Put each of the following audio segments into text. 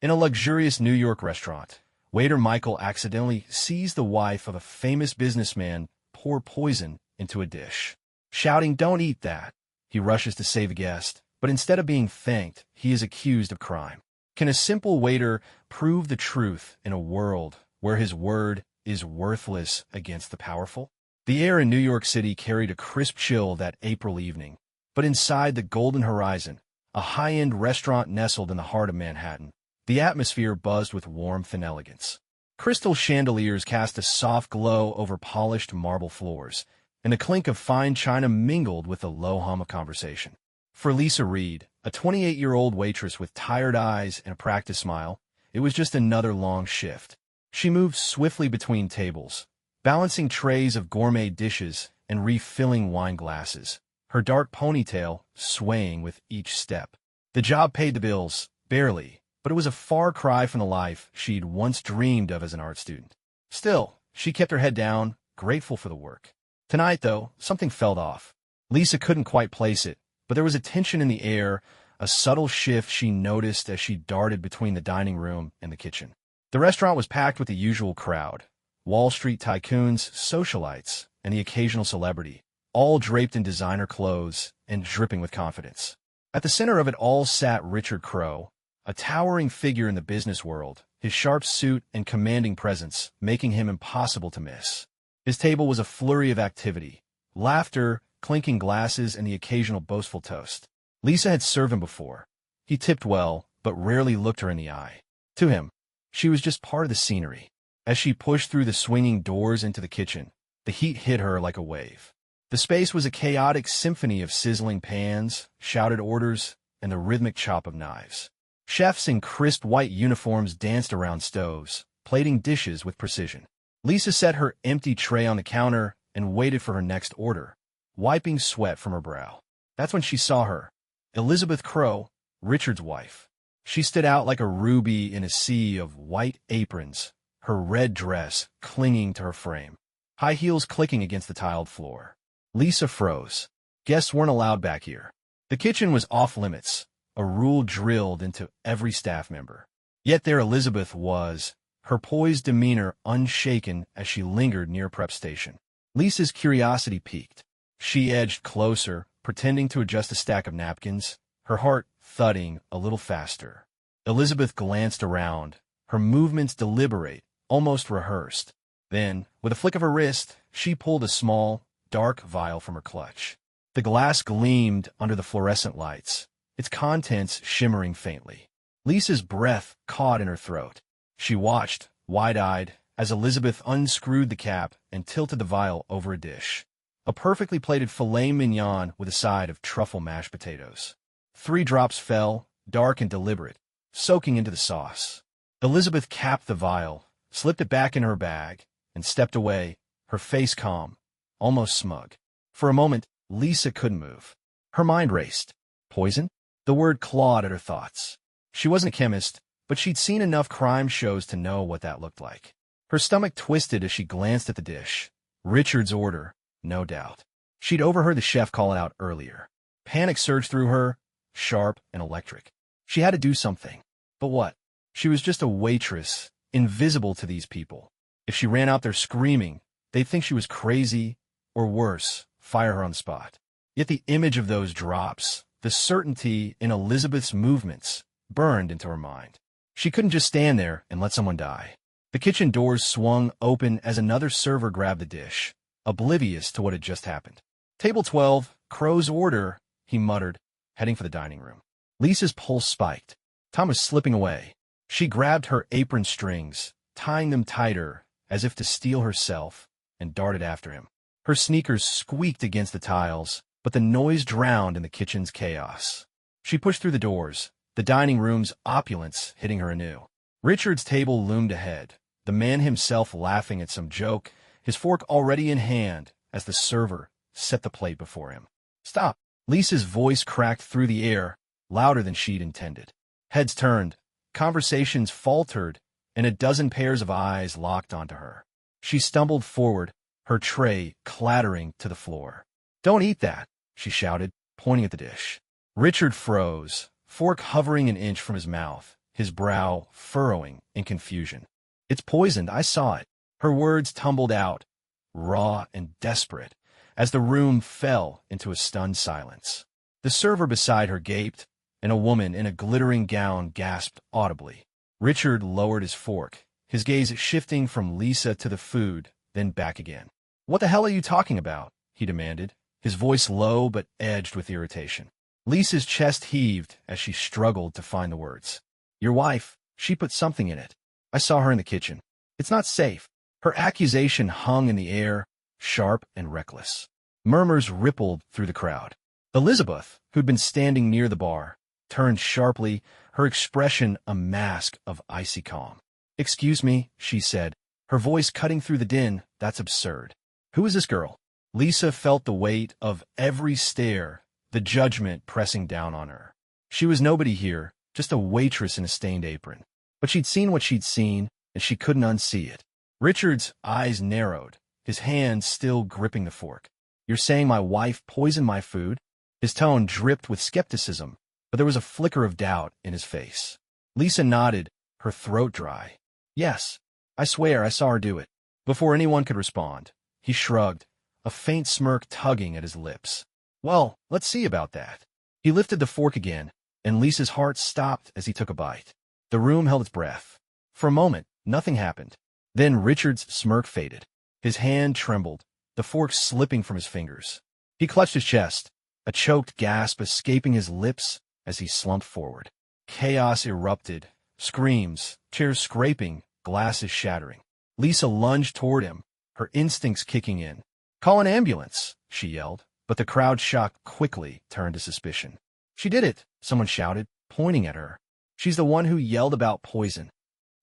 In a luxurious New York restaurant, waiter Michael accidentally sees the wife of a famous businessman pour poison into a dish. Shouting, "Don't eat that!" He rushes to save a guest, but instead of being thanked, he is accused of crime. Can a simple waiter prove the truth in a world where his word is worthless against the powerful? The air in New York City carried a crisp chill that April evening, but inside the Golden Horizon, a high-end restaurant nestled in the heart of Manhattan, the atmosphere buzzed with warmth and elegance. Crystal chandeliers cast a soft glow over polished marble floors, and the clink of fine china mingled with the low hum of conversation. For Lisa Reed, a 28-year-old waitress with tired eyes and a practiced smile, it was just another long shift. She moved swiftly between tables, balancing trays of gourmet dishes and refilling wine glasses, her dark ponytail swaying with each step. The job paid the bills, barely, but it was a far cry from the life she'd once dreamed of as an art student. Still, she kept her head down, grateful for the work. Tonight, though, something felt off. Lisa couldn't quite place it, but there was a tension in the air, a subtle shift she noticed as she darted between the dining room and the kitchen. The restaurant was packed with the usual crowd: Wall Street tycoons, socialites, and the occasional celebrity, all draped in designer clothes and dripping with confidence. At the center of it all sat Richard Crowe, a towering figure in the business world, his sharp suit and commanding presence making him impossible to miss. His table was a flurry of activity: laughter, clinking glasses, and the occasional boastful toast. Lisa had served him before. He tipped well, but rarely looked her in the eye. To him, she was just part of the scenery. As she pushed through the swinging doors into the kitchen, the heat hit her like a wave. The space was a chaotic symphony of sizzling pans, shouted orders, and the rhythmic chop of knives. Chefs in crisp white uniforms danced around stoves, plating dishes with precision. Lisa set her empty tray on the counter and waited for her next order, wiping sweat from her brow. That's when she saw her, Elizabeth Crowe, Richard's wife. She stood out like a ruby in a sea of white aprons, her red dress clinging to her frame, high heels clicking against the tiled floor. Lisa froze. Guests weren't allowed back here. The kitchen was off-limits, a rule drilled into every staff member. Yet there Elizabeth was, her poised demeanor unshaken as she lingered near prep station. Lisa's curiosity piqued. She edged closer, pretending to adjust a stack of napkins, her heart thudding a little faster. Elizabeth glanced around, her movements deliberate, almost rehearsed. Then, with a flick of her wrist, she pulled a small, dark vial from her clutch. The glass gleamed under the fluorescent lights, its contents shimmering faintly. Lisa's breath caught in her throat. She watched, wide-eyed, as Elizabeth unscrewed the cap and tilted the vial over a dish. A perfectly plated filet mignon with a side of truffle mashed potatoes. 3 drops fell, dark and deliberate, soaking into the sauce. Elizabeth capped the vial, slipped it back in her bag, and stepped away, her face calm, almost smug. For a moment, Lisa couldn't move. Her mind raced. Poison? The word clawed at her thoughts. She wasn't a chemist, but she'd seen enough crime shows to know what that looked like. Her stomach twisted as she glanced at the dish. Richard's order, no doubt. She'd overheard the chef call it out earlier. Panic surged through her, sharp and electric. She had to do something. But what? She was just a waitress, invisible to these people. If she ran out there screaming, they'd think she was crazy, or worse, fire her on the spot. Yet the image of those drops, the certainty in Elizabeth's movements, burned into her mind. She couldn't just stand there and let someone die. The kitchen doors swung open as another server grabbed the dish, oblivious to what had just happened. "Table 12, Crowe's order," he muttered, heading for the dining room. Lisa's pulse spiked. Time was slipping away. She grabbed her apron strings, tying them tighter, as if to steel herself, and darted after him. Her sneakers squeaked against the tiles, but the noise drowned in the kitchen's chaos. She pushed through the doors, the dining room's opulence hitting her anew. Richard's table loomed ahead, the man himself laughing at some joke, his fork already in hand as the server set the plate before him. "Stop!" Lisa's voice cracked through the air, louder than she'd intended. Heads turned, conversations faltered, and a dozen pairs of eyes locked onto her. She stumbled forward, her tray clattering to the floor. "Don't eat that," she shouted, pointing at the dish. Richard froze, fork hovering an inch from his mouth, his brow furrowing in confusion. "It's poisoned, I saw it." Her words tumbled out, raw and desperate, as the room fell into a stunned silence. The server beside her gaped, and a woman in a glittering gown gasped audibly. Richard lowered his fork, his gaze shifting from Lisa to the food, then back again. "What the hell are you talking about?" he demanded, his voice low but edged with irritation. Lisa's chest heaved as she struggled to find the words. "Your wife, she put something in it. I saw her in the kitchen. It's not safe." Her accusation hung in the air, sharp and reckless. Murmurs rippled through the crowd. Elizabeth, who'd been standing near the bar, turned sharply, her expression a mask of icy calm. "Excuse me," she said, her voice cutting through the din. "That's absurd. Who is this girl?" Lisa felt the weight of every stare, the judgment pressing down on her. She was nobody here, just a waitress in a stained apron. But she'd seen what she'd seen, and she couldn't unsee it. Richard's eyes narrowed, his hand still gripping the fork. "You're saying my wife poisoned my food?" His tone dripped with skepticism, but there was a flicker of doubt in his face. Lisa nodded, her throat dry. "Yes, I swear I saw her do it." Before anyone could respond, he shrugged, a faint smirk tugging at his lips. "Well, let's see about that." He lifted the fork again, and Lisa's heart stopped as he took a bite. The room held its breath. For a moment, nothing happened. Then Richard's smirk faded. His hand trembled, the fork slipping from his fingers. He clutched his chest, a choked gasp escaping his lips as he slumped forward. Chaos erupted, screams, chairs scraping, glasses shattering. Lisa lunged toward him, her instincts kicking in. "Call an ambulance," she yelled, but the crowd shocked quickly turned to suspicion. "She did it," someone shouted, pointing at her. "She's the one who yelled about poison."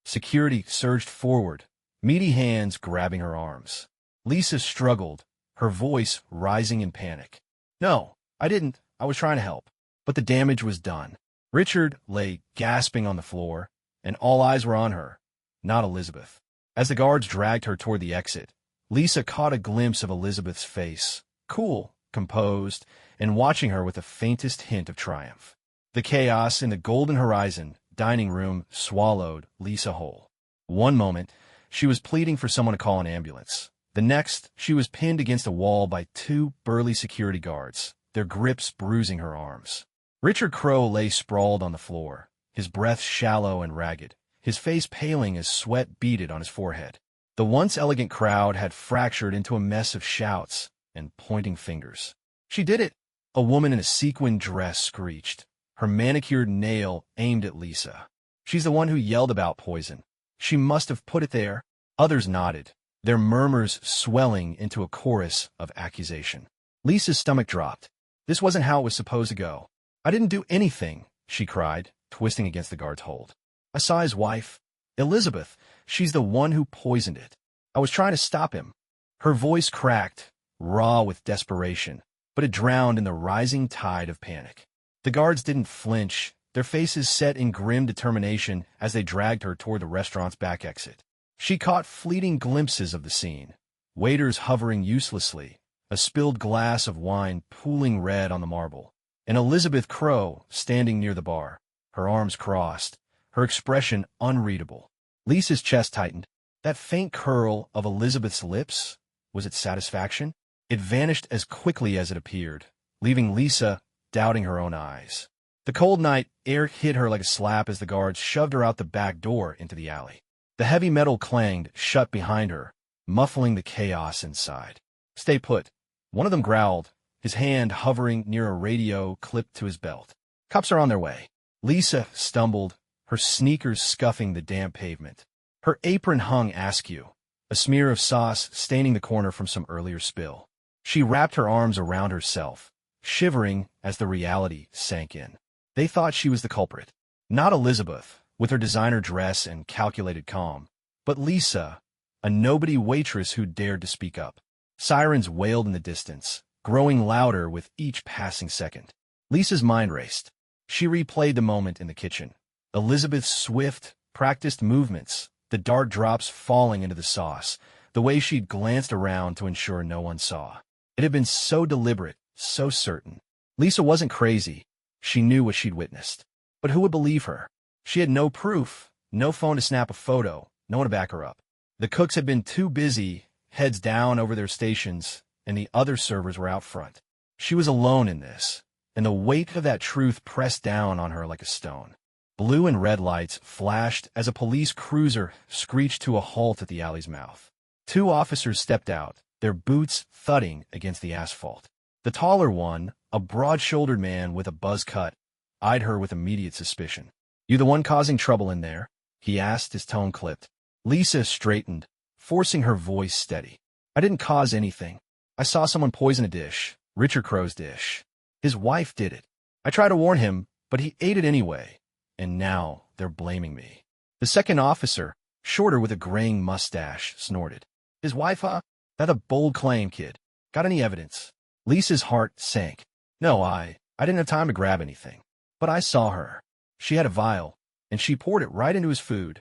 Security surged forward, meaty hands grabbing her arms. Lisa struggled, her voice rising in panic. "No, I didn't. I was trying to help." But the damage was done. Richard lay gasping on the floor, and all eyes were on her, not Elizabeth. As the guards dragged her toward the exit, Lisa caught a glimpse of Elizabeth's face, cool, composed, and watching her with the faintest hint of triumph. The chaos in the golden horizon dining room swallowed Lisa whole. One moment, she was pleading for someone to call an ambulance. The next, she was pinned against a wall by two burly security guards, their grips bruising her arms. Richard Crowe lay sprawled on the floor, his breath shallow and ragged, his face paling as sweat beaded on his forehead. The once elegant crowd had fractured into a mess of shouts and pointing fingers. "She did it!" A woman in a sequined dress screeched, her manicured nail aimed at Lisa. "She's the one who yelled about poison. She must have put it there." Others nodded, their murmurs swelling into a chorus of accusation. Lisa's stomach dropped. This wasn't how it was supposed to go. "I didn't do anything," she cried, twisting against the guard's hold. "I saw his wife, Elizabeth. She's the one who poisoned it. I was trying to stop him." Her voice cracked, raw with desperation, but it drowned in the rising tide of panic. The guards didn't flinch, their faces set in grim determination as they dragged her toward the restaurant's back exit. She caught fleeting glimpses of the scene, waiters hovering uselessly, a spilled glass of wine pooling red on the marble, and Elizabeth Crowe standing near the bar, her arms crossed, her expression unreadable. Lisa's chest tightened. That faint curl of Elizabeth's lips, was it satisfaction? It vanished as quickly as it appeared, leaving Lisa doubting her own eyes. The cold night air hit her like a slap as the guards shoved her out the back door into the alley. The heavy metal clanged shut behind her, muffling the chaos inside. "Stay put," one of them growled, his hand hovering near a radio clipped to his belt. "Cops are on their way." Lisa stumbled, her sneakers scuffing the damp pavement. Her apron hung askew, a smear of sauce staining the corner from some earlier spill. She wrapped her arms around herself, shivering as the reality sank in. They thought she was the culprit. Not Elizabeth, with her designer dress and calculated calm, but Lisa, a nobody waitress who dared to speak up. Sirens wailed in the distance, growing louder with each passing second. Lisa's mind raced. She replayed the moment in the kitchen. Elizabeth's swift, practiced movements, the dark drops falling into the sauce, the way she'd glanced around to ensure no one saw. It had been so deliberate, so certain. Lisa wasn't crazy. She knew what she'd witnessed. But who would believe her? She had no proof, no phone to snap a photo, no one to back her up. The cooks had been too busy, heads down over their stations, and the other servers were out front. She was alone in this, and the weight of that truth pressed down on her like a stone. Blue and red lights flashed as a police cruiser screeched to a halt at the alley's mouth. 2 officers stepped out, their boots thudding against the asphalt. The taller one, a broad-shouldered man with a buzz cut, eyed her with immediate suspicion. "You the one causing trouble in there?" he asked, his tone clipped. Lisa straightened, forcing her voice steady. "I didn't cause anything. I saw someone poison a dish, Richard Crowe's dish. His wife did it. I tried to warn him, but he ate it anyway. And now they're blaming me." The second officer, shorter with a graying mustache, snorted. "His wife, huh? That's a bold claim, kid. Got any evidence?" Lisa's heart sank. "No, I didn't have time to grab anything. But I saw her. She had a vial, and she poured it right into his food."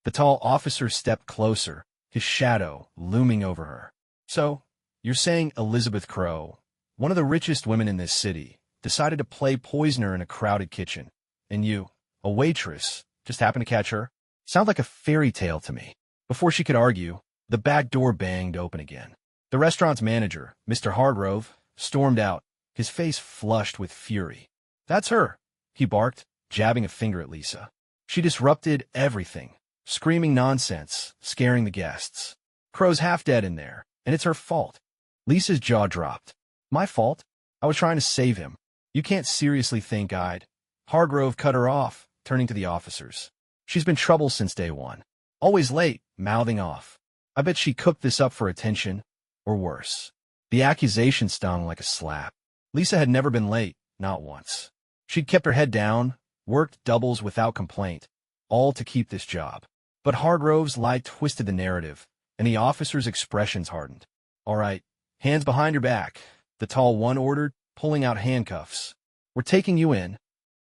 The tall officer stepped closer, his shadow looming over her. "So, you're saying Elizabeth Crowe, one of the richest women in this city, decided to play poisoner in a crowded kitchen, and you, a waitress, just happened to catch her? Sounds like a fairy tale to me." Before she could argue, the back door banged open again. The restaurant's manager, Mr. Hargrove, stormed out, his face flushed with fury. "That's her," he barked, jabbing a finger at Lisa. "She disrupted everything, screaming nonsense, scaring the guests. Crowe's half dead in there, and it's her fault." Lisa's jaw dropped. "My fault? I was trying to save him. You can't seriously think I'd—" Hargrove cut her off, turning to the officers. "She's been trouble since day one. Always late, mouthing off. I bet she cooked this up for attention, or worse." The accusation stung like a slap. Lisa had never been late, not once. She'd kept her head down, worked doubles without complaint, all to keep this job. But Hargrove's lie twisted the narrative, and the officers' expressions hardened. "All right, hands behind your back," the tall one ordered, pulling out handcuffs. "We're taking you in."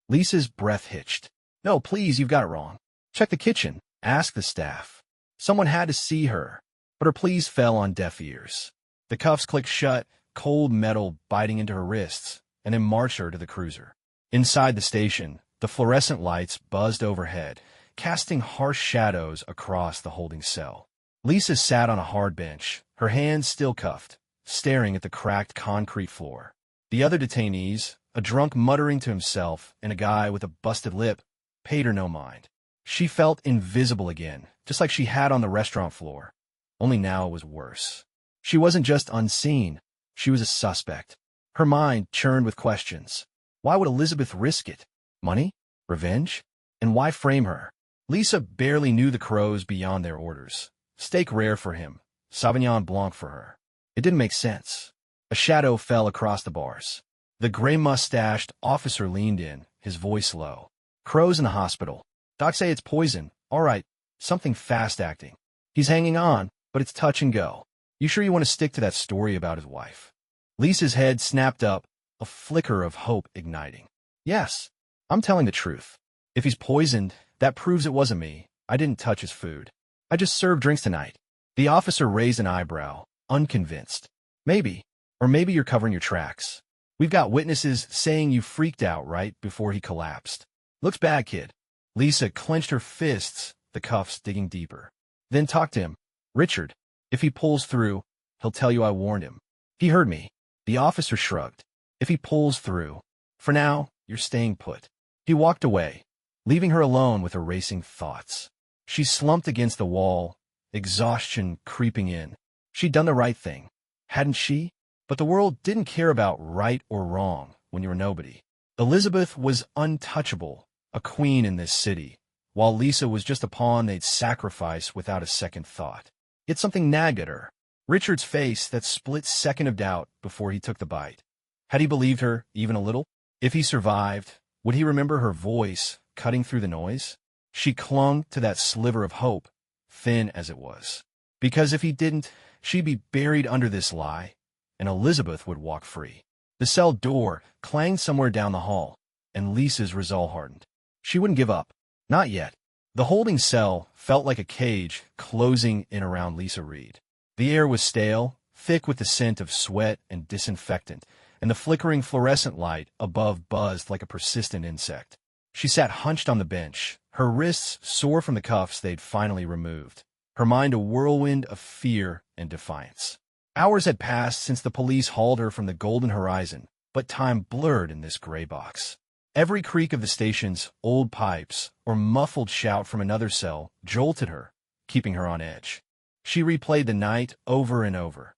Lisa's breath hitched. "No, please, you've got it wrong. Check the kitchen. Ask the staff." Someone had to see her, but her pleas fell on deaf ears. The cuffs clicked shut, cold metal biting into her wrists, and then marched her to the cruiser. Inside the station, the fluorescent lights buzzed overhead, casting harsh shadows across the holding cell. Lisa sat on a hard bench, her hands still cuffed, staring at the cracked concrete floor. The other detainees, a drunk muttering to himself and a guy with a busted lip, paid her no mind. She felt invisible again, just like she had on the restaurant floor. Only now it was worse. She wasn't just unseen, she was a suspect. Her mind churned with questions. Why would Elizabeth risk it? Money? Revenge? And why frame her? Lisa barely knew the Crowes beyond their orders. Steak rare for him, Sauvignon Blanc for her. It didn't make sense. A shadow fell across the bars. The gray-mustached officer leaned in, his voice low. "Crow's in the hospital. Docs say it's poison. All right, something fast-acting. He's hanging on, but it's touch and go. You sure you want to stick to that story about his wife?" Lisa's head snapped up, a flicker of hope igniting. "Yes, I'm telling the truth. If he's poisoned, that proves it wasn't me. I didn't touch his food. I just served drinks tonight." The officer raised an eyebrow, unconvinced. "Maybe, or maybe you're covering your tracks. We've got witnesses saying you freaked out right before he collapsed. Looks bad, kid." Lisa clenched her fists, the cuffs digging deeper. "Then talk to him. Richard. If he pulls through, he'll tell you I warned him." "He heard me." The officer shrugged. "If he pulls through. For now, you're staying put." He walked away, leaving her alone with her racing thoughts. She slumped against the wall, exhaustion creeping in. She'd done the right thing, hadn't she? But the world didn't care about right or wrong when you were nobody. Elizabeth was untouchable, a queen in this city, while Lisa was just a pawn they'd sacrifice without a second thought. Yet something nagged at her. Richard's face, that split second of doubt before he took the bite. Had he believed her, even a little? If he survived, would he remember her voice cutting through the noise? She clung to that sliver of hope, thin as it was. Because if he didn't, she'd be buried under this lie, and Elizabeth would walk free. The cell door clanged somewhere down the hall, and Lisa's resolve hardened. She wouldn't give up. Not yet. The holding cell felt like a cage closing in around Lisa Reed. The air was stale, thick with the scent of sweat and disinfectant, and the flickering fluorescent light above buzzed like a persistent insect. She sat hunched on the bench, Her wrists sore from the cuffs they'd finally removed. Her mind a whirlwind of fear and defiance. Hours had passed since the police hauled her from the golden horizon, but time blurred in this gray box. Every creak of the station's old pipes or muffled shout from another cell jolted her, keeping her on edge. She replayed the night over and over.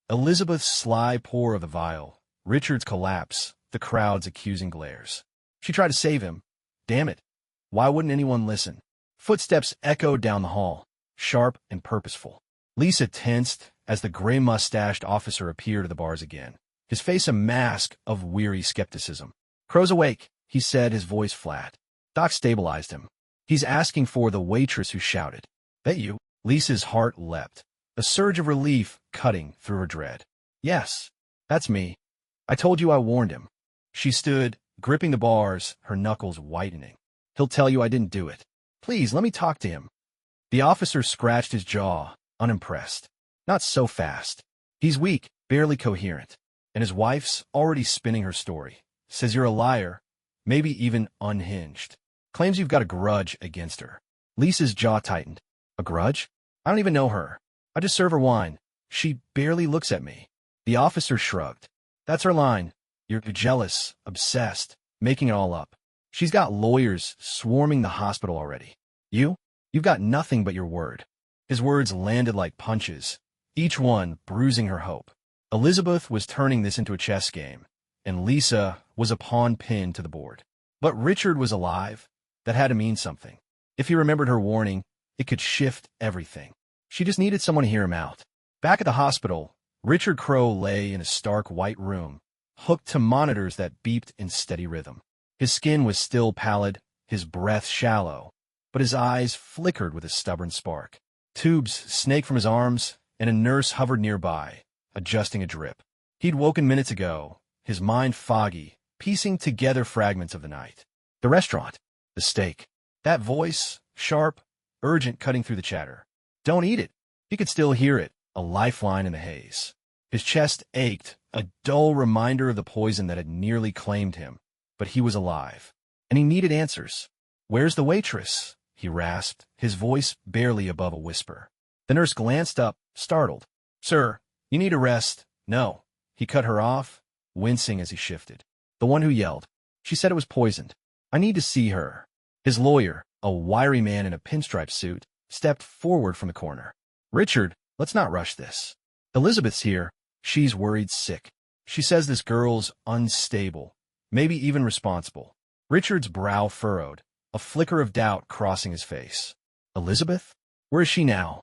Elizabeth's sly pour of the vial, Richard's collapse, the crowd's accusing glares. She tried to save him. Damn it. Why wouldn't anyone listen? Footsteps echoed down the hall, sharp and purposeful. Lisa tensed as the gray-mustached officer appeared at the bars again, his face a mask of weary skepticism. "Crow's awake," he said, his voice flat. Doc stabilized him. "He's asking for the waitress who shouted." "That you?" Lisa's heart leapt, a surge of relief cutting through her dread. "Yes, that's me. I told you I warned him." She stood, gripping the bars, her knuckles whitening. "He'll tell you I didn't do it. Please, let me talk to him." The officer scratched his jaw, unimpressed. "Not so fast. He's weak, barely coherent. And his wife's already spinning her story. Says you're a liar, maybe even unhinged. Claims you've got a grudge against her." Lisa's jaw tightened. "A grudge? I don't even know her. I just serve her wine. She barely looks at me." The officer shrugged. "That's her line. You're jealous, obsessed, making it all up. She's got lawyers swarming the hospital already. You've got nothing but your word." His words landed like punches, each one bruising her hope. Elizabeth was turning this into a chess game, and Lisa was a pawn pinned to the board. But Richard was alive. That had to mean something. If he remembered her warning, it could shift everything. She just needed someone to hear him out. Back at the hospital, Richard Crowe lay in a stark white room, hooked to monitors that beeped in steady rhythm. His skin was still pallid, his breath shallow, but his eyes flickered with a stubborn spark. Tubes snaked from his arms, and a nurse hovered nearby, adjusting a drip. He'd woken minutes ago, his mind foggy, piecing together fragments of the night. The restaurant, the steak, that voice, sharp, urgent, cutting through the chatter. "Don't eat it." He could still hear it, a lifeline in the haze. His chest ached, a dull reminder of the poison that had nearly claimed him. But he was alive, and he needed answers. "Where's the waitress?" he rasped, his voice barely above a whisper. The nurse glanced up, startled. "Sir, you need a rest." "No." He cut her off, wincing as he shifted. "The one who yelled. She said it was poisoned. I need to see her." His lawyer, a wiry man in a pinstripe suit, stepped forward from the corner. "Richard, let's not rush this. Elizabeth's here. She's worried sick. She says this girl's unstable, maybe even responsible." Richard's brow furrowed, a flicker of doubt crossing his face. "Elizabeth? Where is she now?"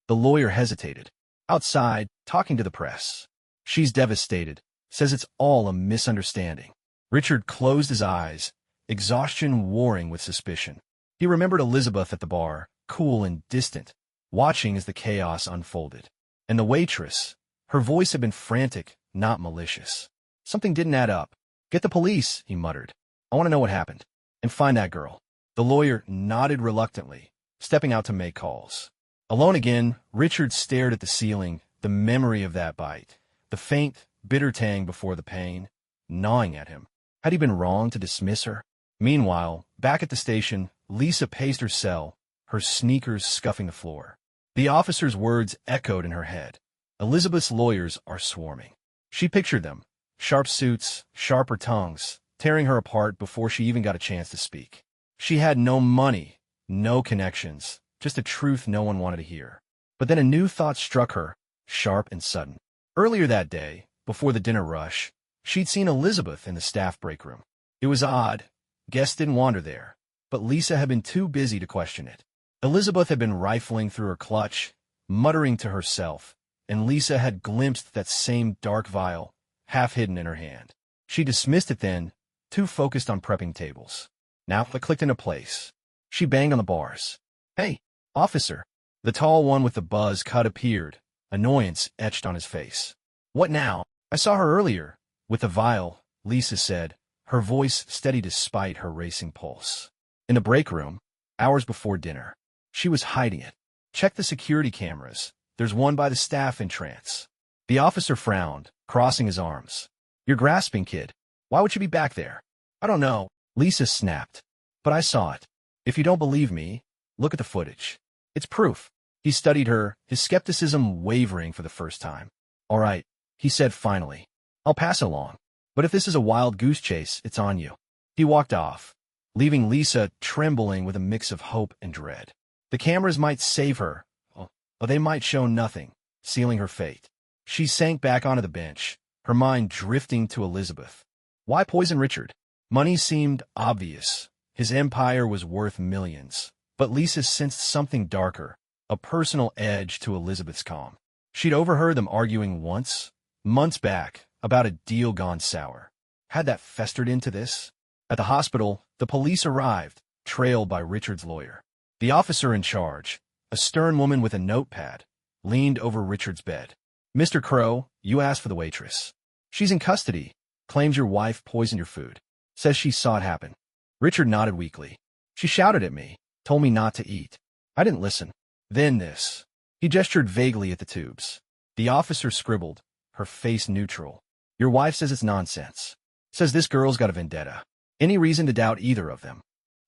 The lawyer hesitated. "Outside, talking to the press. She's devastated. Says it's all a misunderstanding." Richard closed his eyes, exhaustion warring with suspicion. He remembered Elizabeth at the bar, cool and distant, watching as the chaos unfolded. And the waitress, her voice had been frantic, not malicious. Something didn't add up. "Get the police," he muttered. "I want to know what happened. And find that girl." The lawyer nodded reluctantly, stepping out to make calls. Alone again, Richard stared at the ceiling, the memory of that bite, the faint, bitter tang before the pain, gnawing at him. Had he been wrong to dismiss her? Meanwhile, back at the station, Lisa paced her cell, her sneakers scuffing the floor. The officer's words echoed in her head. Elizabeth's lawyers are swarming. She pictured them, sharp suits, sharper tongues, tearing her apart before she even got a chance to speak. She had no money, no connections, just a truth no one wanted to hear. But then a new thought struck her, sharp and sudden. Earlier that day, before the dinner rush, she'd seen Elizabeth in the staff break room. It was odd. Guests didn't wander there, but Lisa had been too busy to question it. Elizabeth had been rifling through her clutch, muttering to herself, and Lisa had glimpsed that same dark vial, half hidden in her hand. She dismissed it then, too focused on prepping tables. Now it clicked into place. She banged on the bars. "Hey, officer." The tall one with the buzz cut appeared, annoyance etched on his face. "What now? I saw her earlier." "With the vial," Lisa said, her voice steady despite her racing pulse. "In the break room, hours before dinner. She was hiding it. Check the security cameras. There's one by the staff entrance." The officer frowned, crossing his arms. "You're grasping, kid. Why would she be back there?" "I don't know," Lisa snapped. "But I saw it. If you don't believe me, look at the footage. It's proof. He studied her, his skepticism wavering for the first time. All right, he said finally. I'll pass it along. But if this is a wild goose chase, it's on you. He walked off, leaving Lisa trembling with a mix of hope and dread. The cameras might save her, or they might show nothing, sealing her fate. She sank back onto the bench, her mind drifting to Elizabeth. Why poison Richard? Money seemed obvious. His empire was worth millions. But Lisa sensed something darker, a personal edge to Elizabeth's calm. She'd overheard them arguing once, months back, about a deal gone sour. Had that festered into this? At the hospital, the police arrived, trailed by Richard's lawyer. The officer in charge, a stern woman with a notepad, leaned over Richard's bed. Mr. Crowe, you asked for the waitress. She's in custody. Claims your wife poisoned your food. Says she saw it happen. Richard nodded weakly. She shouted at me, told me not to eat. I didn't listen. Then this. He gestured vaguely at the tubes. The officer scribbled, her face neutral. Your wife says it's nonsense. Says this girl's got a vendetta. Any reason to doubt either of them?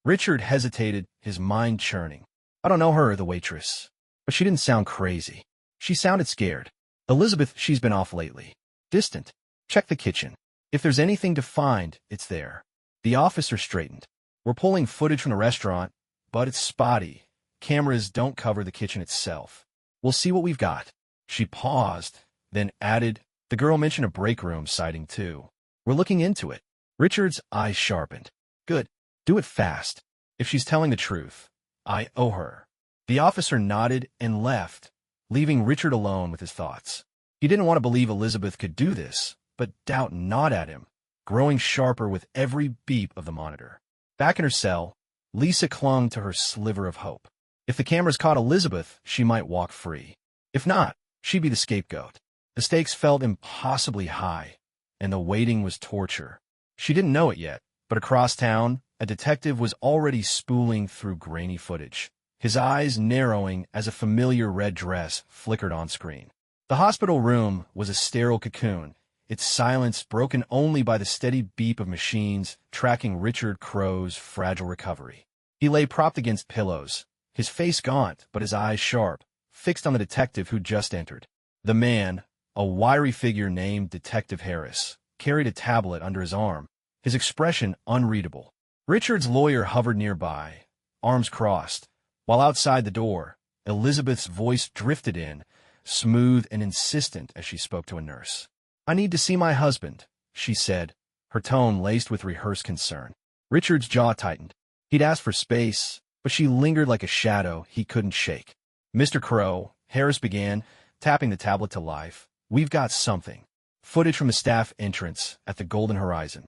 Richard hesitated, his mind churning. I don't know her, the waitress. But she didn't sound crazy. She sounded scared. Elizabeth, she's been off lately. Distant. Check the kitchen. If there's anything to find, it's there. The officer straightened. We're pulling footage from the restaurant, but it's spotty. Cameras don't cover the kitchen itself. We'll see what we've got. She paused, then added, the girl mentioned a break room sighting too. We're looking into it. Richard's eyes sharpened. Good. Do it fast. If she's telling the truth, I owe her. The officer nodded and left, leaving Richard alone with his thoughts. He didn't want to believe Elizabeth could do this, but doubt gnawed at him, growing sharper with every beep of the monitor. Back in her cell, Lisa clung to her sliver of hope. If the cameras caught Elizabeth, she might walk free. If not, she'd be the scapegoat. The stakes felt impossibly high, and the waiting was torture. She didn't know it yet, but across town, a detective was already spooling through grainy footage, his eyes narrowing as a familiar red dress flickered on screen. The hospital room was a sterile cocoon, its silence broken only by the steady beep of machines tracking Richard Crowe's fragile recovery. He lay propped against pillows, his face gaunt but his eyes sharp, fixed on the detective who'd just entered. The man, a wiry figure named Detective Harris, carried a tablet under his arm, his expression unreadable. Richard's lawyer hovered nearby, arms crossed, while outside the door, Elizabeth's voice drifted in, smooth and insistent as she spoke to a nurse. I need to see my husband, she said, her tone laced with rehearsed concern. Richard's jaw tightened. He'd asked for space, but she lingered like a shadow he couldn't shake. Mr. Crowe, Harris began, tapping the tablet to life. We've got something. Footage from the staff entrance at the Golden Horizon.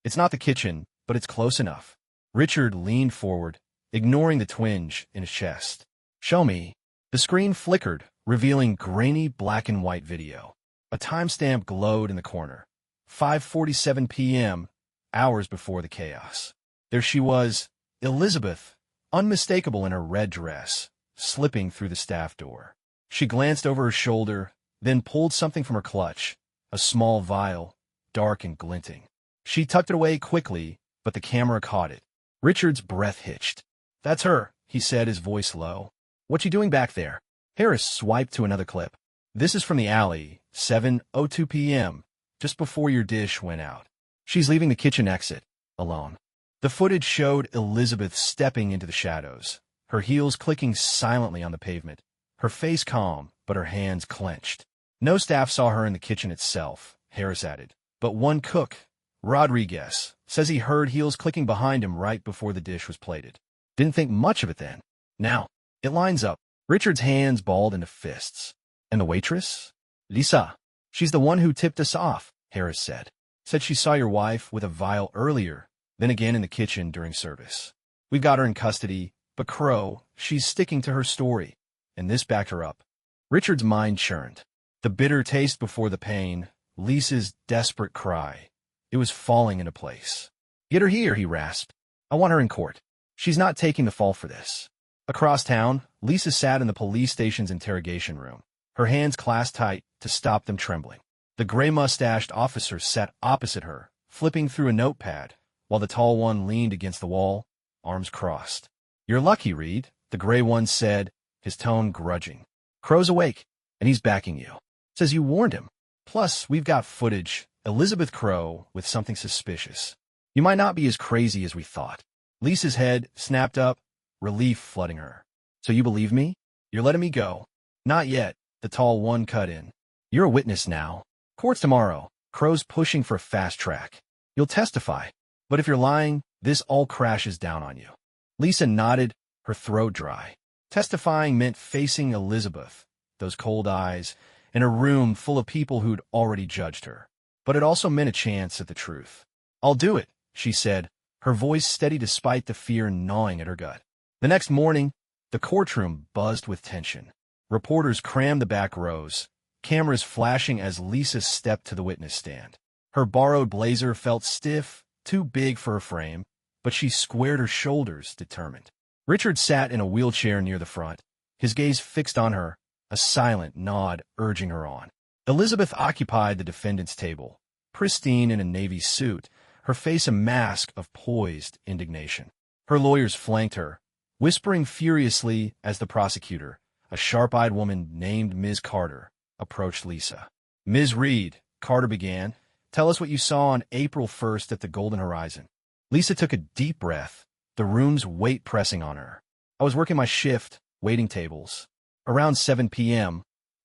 It's not the kitchen, but it's close enough. Richard leaned forward, ignoring the twinge in his chest. Show me. The screen flickered, revealing grainy black and white video. A timestamp glowed in the corner. 5:47 p.m., hours before the chaos. There she was, Elizabeth, unmistakable in her red dress, slipping through the staff door. She glanced over her shoulder, then pulled something from her clutch, a small vial, dark and glinting. She tucked it away quickly, but the camera caught it. Richard's breath hitched. That's her, he said, his voice low. What you doing back there? Harris swiped to another clip. This is from the alley, 7:02 p.m., just before your dish went out. She's leaving the kitchen exit, alone. The footage showed Elizabeth stepping into the shadows, her heels clicking silently on the pavement, her face calm, but her hands clenched. No staff saw her in the kitchen itself, Harris added, but one cook, Rodriguez, says he heard heels clicking behind him right before the dish was plated. Didn't think much of it then. Now, it lines up. Richard's hands balled into fists. And the waitress? Lisa. She's the one who tipped us off, Harris said. Said she saw your wife with a vial earlier, then again in the kitchen during service. We've got her in custody, but Crowe, she's sticking to her story. And this backed her up. Richard's mind churned. The bitter taste before the pain, Lisa's desperate cry. It was falling into place. Get her here, he rasped. I want her in court. She's not taking the fall for this. Across town, Lisa sat in the police station's interrogation room, her hands clasped tight to stop them trembling. The gray-mustached officer sat opposite her, flipping through a notepad, while the tall one leaned against the wall, arms crossed. "You're lucky, Reed," the gray one said, his tone grudging. "Crow's awake, and he's backing you. Says you warned him. Plus, we've got footage, Elizabeth Crowe, with something suspicious. You might not be as crazy as we thought." Lisa's head snapped up, relief flooding her. "So you believe me? You're letting me go?" "Not yet," the tall one cut in. "You're a witness now. Court's tomorrow. Crow's pushing for a fast track. You'll testify. But if you're lying, this all crashes down on you." Lisa nodded, her throat dry. Testifying meant facing Elizabeth, those cold eyes, in a room full of people who'd already judged her. But it also meant a chance at the truth. "I'll do it," she said, her voice steady despite the fear gnawing at her gut. The next morning, the courtroom buzzed with tension. Reporters crammed the back rows, cameras flashing as Lisa stepped to the witness stand. Her borrowed blazer felt stiff, too big for her frame, but she squared her shoulders, determined. Richard sat in a wheelchair near the front, his gaze fixed on her, a silent nod urging her on. Elizabeth occupied the defendant's table, pristine in a navy suit, her face a mask of poised indignation. Her lawyers flanked her, whispering furiously as the prosecutor, a sharp-eyed woman named Ms. Carter, approached Lisa. "Ms. Reed," Carter began, "tell us what you saw on April 1st at the Golden Horizon." Lisa took a deep breath, the room's weight pressing on her. "I was working my shift, waiting tables. Around 7 p.m.,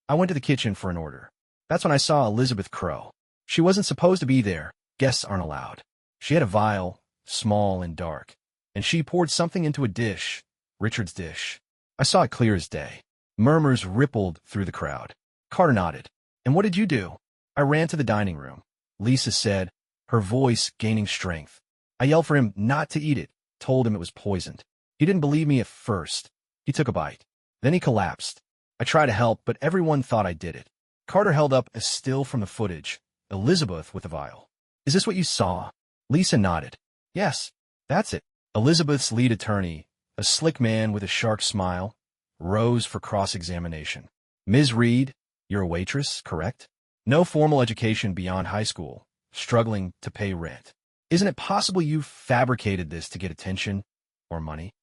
I went to the kitchen for an order. That's when I saw Elizabeth Crowe. She wasn't supposed to be there. Guests aren't allowed. She had a vial, small and dark, and she poured something into a dish, Richard's dish. I saw it clear as day." Murmurs rippled through the crowd. Carter nodded. "And what did you do?" "I ran to the dining room," Lisa said, her voice gaining strength. "I yelled for him not to eat it, told him it was poisoned. He didn't believe me at first. He took a bite. Then he collapsed. I tried to help, but everyone thought I did it." Carter held up a still from the footage, Elizabeth with a vial. "Is this what you saw?" Lisa nodded. "Yes, that's it." Elizabeth's lead attorney, a slick man with a shark smile, rose for cross-examination. "Ms. Reed, you're a waitress, correct? No formal education beyond high school, struggling to pay rent. Isn't it possible you fabricated this to get attention or money?"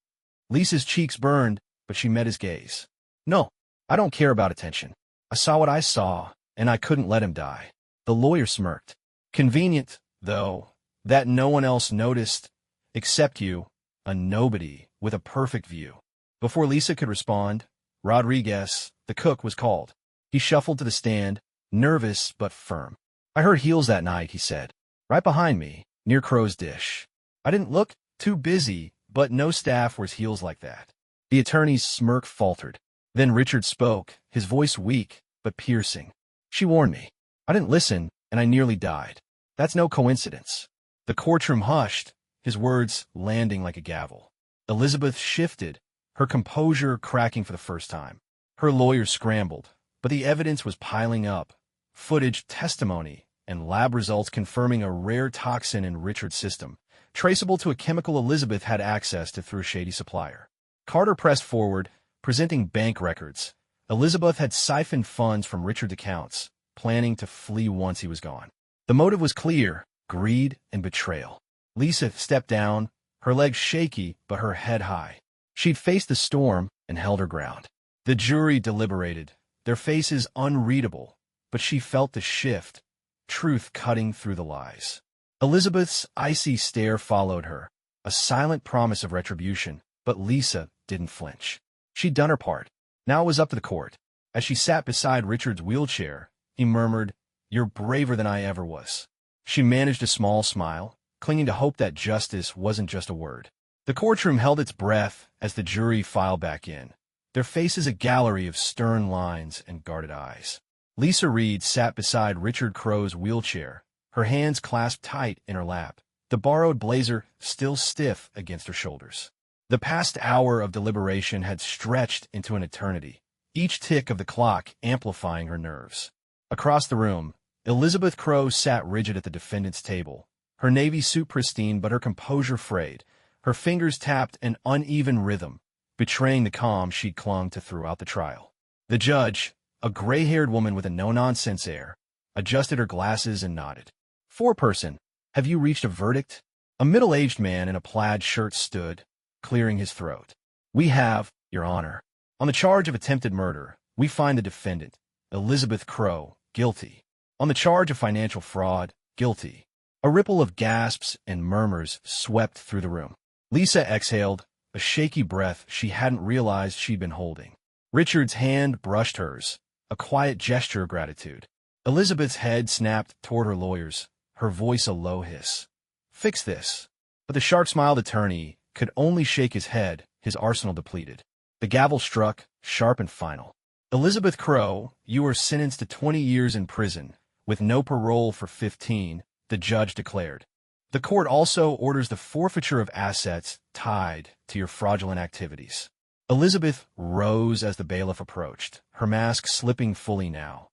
Lisa's cheeks burned, but she met his gaze. "No, I don't care about attention. I saw what I saw, and I couldn't let him die." The lawyer smirked. "Convenient, though, that no one else noticed, except you, a nobody with a perfect view." Before Lisa could respond, Rodriguez, the cook, was called. He shuffled to the stand, nervous but firm. "I heard heels that night," he said. "Right behind me, near Crow's dish. I didn't look, too busy, but no staff wears heels like that." The attorney's smirk faltered. Then Richard spoke, his voice weak but piercing. "She warned me. I didn't listen, and I nearly died. That's no coincidence." The courtroom hushed, his words landing like a gavel. Elizabeth shifted, her composure cracking for the first time. Her lawyers scrambled, but the evidence was piling up. Footage, testimony, and lab results confirming a rare toxin in Richard's system, traceable to a chemical Elizabeth had access to through a shady supplier. Carter pressed forward, presenting bank records. Elizabeth had siphoned funds from Richard's accounts, planning to flee once he was gone. The motive was clear: greed and betrayal. Lisa stepped down, her legs shaky but her head high. She'd faced the storm and held her ground. The jury deliberated, their faces unreadable, but she felt the shift, truth cutting through the lies. Elizabeth's icy stare followed her, a silent promise of retribution, but Lisa didn't flinch. She'd done her part. Now it was up to the court. As she sat beside Richard's wheelchair, he murmured, "You're braver than I ever was." She managed a small smile, clinging to hope that justice wasn't just a word. The courtroom held its breath as the jury filed back in, their faces a gallery of stern lines and guarded eyes. Lisa Reed sat beside Richard Crow's wheelchair, her hands clasped tight in her lap, the borrowed blazer still stiff against her shoulders. The past hour of deliberation had stretched into an eternity, each tick of the clock amplifying her nerves. Across the room, Elizabeth Crowe sat rigid at the defendant's table, her navy suit pristine but her composure frayed. Her fingers tapped an uneven rhythm, betraying the calm she'd clung to throughout the trial. The judge, a gray-haired woman with a no-nonsense air, adjusted her glasses and nodded. "Foreperson, have you reached a verdict?" A middle-aged man in a plaid shirt stood, clearing his throat. We have, Your Honor. On the charge of attempted murder, we find the defendant, Elizabeth Crowe, guilty. On the charge of financial fraud, guilty. A ripple of gasps and murmurs swept through the room. Lisa exhaled, a shaky breath she hadn't realized she'd been holding. Richard's hand brushed hers, a quiet gesture of gratitude. Elizabeth's head snapped toward her lawyers, her voice a low hiss. Fix this. But the sharp-smiled attorney could only shake his head, his arsenal depleted. The gavel struck, sharp and final. Elizabeth Crowe, you are sentenced to 20 years in prison, with no parole for 15, the judge declared. The court also orders the forfeiture of assets tied to your fraudulent activities. Elizabeth rose as the bailiff approached, her mask slipping fully now.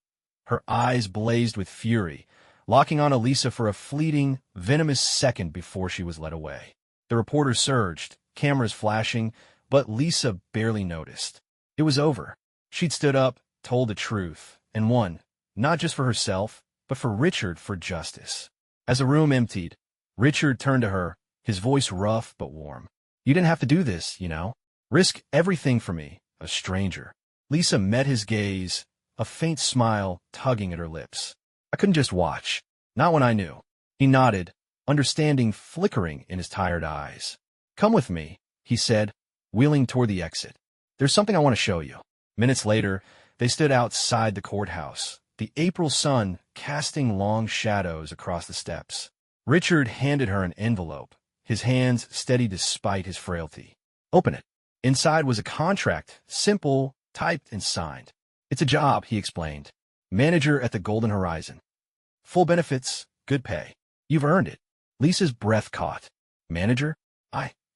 Her eyes blazed with fury, locking on Elisa for a fleeting, venomous second before she was led away. The reporters surged, cameras flashing, but Lisa barely noticed. It was over. She'd stood up, told the truth, and won, not just for herself, but for Richard, for justice. As the room emptied, Richard turned to her, his voice rough but warm. You didn't have to do this, you know. Risk everything for me, a stranger. Lisa met his gaze, a faint smile tugging at her lips. I couldn't just watch. Not when I knew. He nodded, understanding flickering in his tired eyes. Come with me, he said, wheeling toward the exit. There's something I want to show you. Minutes later, they stood outside the courthouse, the April sun casting long shadows across the steps. Richard handed her an envelope, his hands steady despite his frailty. Open it. Inside was a contract, simple, typed and signed. It's a job, he explained. Manager at the Golden Horizon. Full benefits, good pay. You've earned it. Lisa's breath caught. Manager?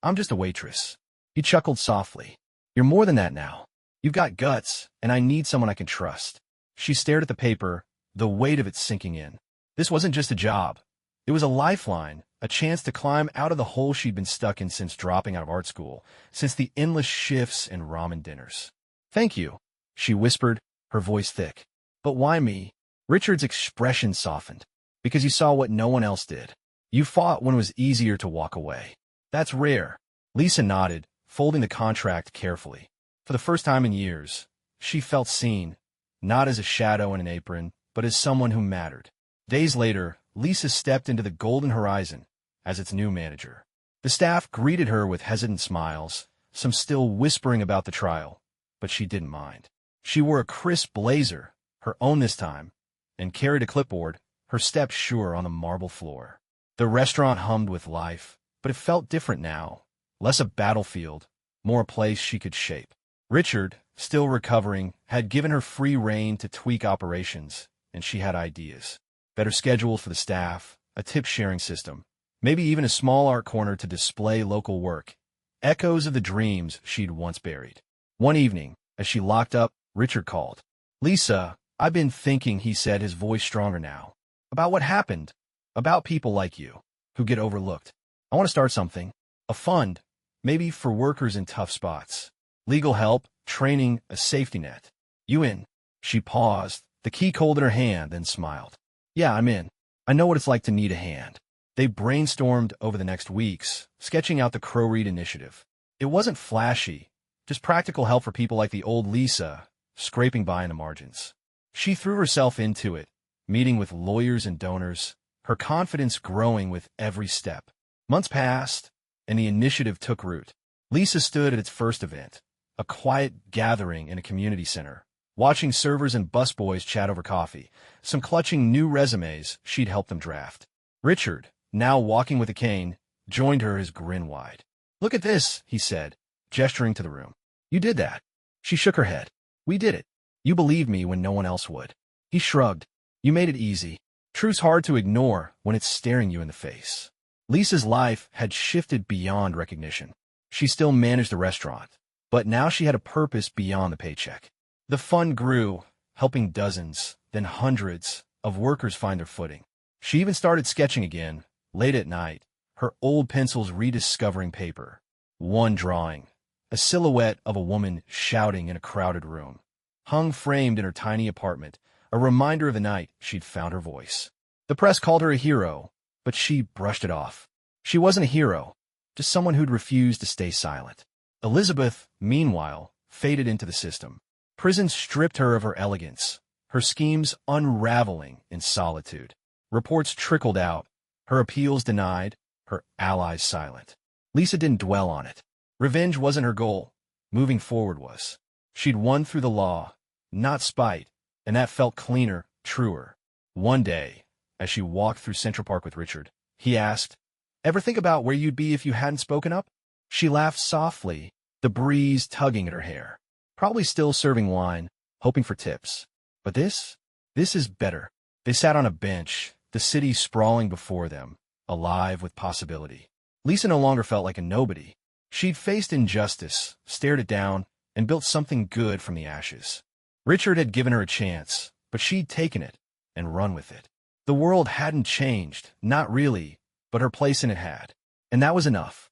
I'm just a waitress. He chuckled softly. You're more than that now. You've got guts, and I need someone I can trust. She stared at the paper, the weight of it sinking in. This wasn't just a job. It was a lifeline, a chance to climb out of the hole she'd been stuck in since dropping out of art school, since the endless shifts and ramen dinners. Thank you, she whispered, her voice thick. But why me? Richard's expression softened. Because you saw what no one else did. You fought when it was easier to walk away. That's rare. Lisa nodded, folding the contract carefully. For the first time in years, she felt seen, not as a shadow in an apron, but as someone who mattered. Days later, Lisa stepped into the Golden Horizon as its new manager. The staff greeted her with hesitant smiles, some still whispering about the trial, but she didn't mind. She wore a crisp blazer, her own this time, and carried a clipboard, her steps sure on the marble floor. The restaurant hummed with life, but it felt different now, less a battlefield, more a place she could shape. Richard, still recovering, had given her free rein to tweak operations, and she had ideas. Better schedules for the staff, a tip-sharing system, maybe even a small art corner to display local work, echoes of the dreams she'd once buried. One evening, as she locked up, Richard called. Lisa, I've been thinking, he said, his voice stronger now, about what happened, about people like you, who get overlooked. I want to start something, a fund, maybe for workers in tough spots. Legal help, training, a safety net. You in? She paused, the key cold in her hand, then smiled. Yeah, I'm in. I know what it's like to need a hand. They brainstormed over the next weeks, sketching out the Crow Reed initiative. It wasn't flashy, just practical help for people like the old Lisa, scraping by in the margins. She threw herself into it, meeting with lawyers and donors, her confidence growing with every step. Months passed, and the initiative took root. Lisa stood at its first event, a quiet gathering in a community center, watching servers and busboys chat over coffee, some clutching new resumes she'd helped them draft. Richard, now walking with a cane, joined her, his grin wide. Look at this, he said, gesturing to the room. You did that. She shook her head. We did it. You believed me when no one else would. He shrugged. You made it easy. Truth's hard to ignore when it's staring you in the face. Lisa's life had shifted beyond recognition. She still managed the restaurant, but now she had a purpose beyond the paycheck. The fund grew, helping dozens, then hundreds, of workers find their footing. She even started sketching again, late at night, her old pencils rediscovering paper. One drawing, a silhouette of a woman shouting in a crowded room, hung framed in her tiny apartment, a reminder of the night she'd found her voice. The press called her a hero, but she brushed it off. She wasn't a hero, just someone who'd refused to stay silent. Elizabeth, meanwhile, faded into the system. Prison stripped her of her elegance, her schemes unraveling in solitude. Reports trickled out, her appeals denied, her allies silent. Lisa didn't dwell on it. Revenge wasn't her goal. Moving forward was. She'd won through the law, not spite, and that felt cleaner, truer. One day, as she walked through Central Park with Richard, he asked, "Ever think about where you'd be if you hadn't spoken up?" She laughed softly, the breeze tugging at her hair. Probably still serving wine, hoping for tips. But this is better. They sat on a bench, the city sprawling before them, alive with possibility. Lisa no longer felt like a nobody. She'd faced injustice, stared it down, and built something good from the ashes. Richard had given her a chance, but she'd taken it and run with it. The world hadn't changed, not really, but her place in it had. And that was enough.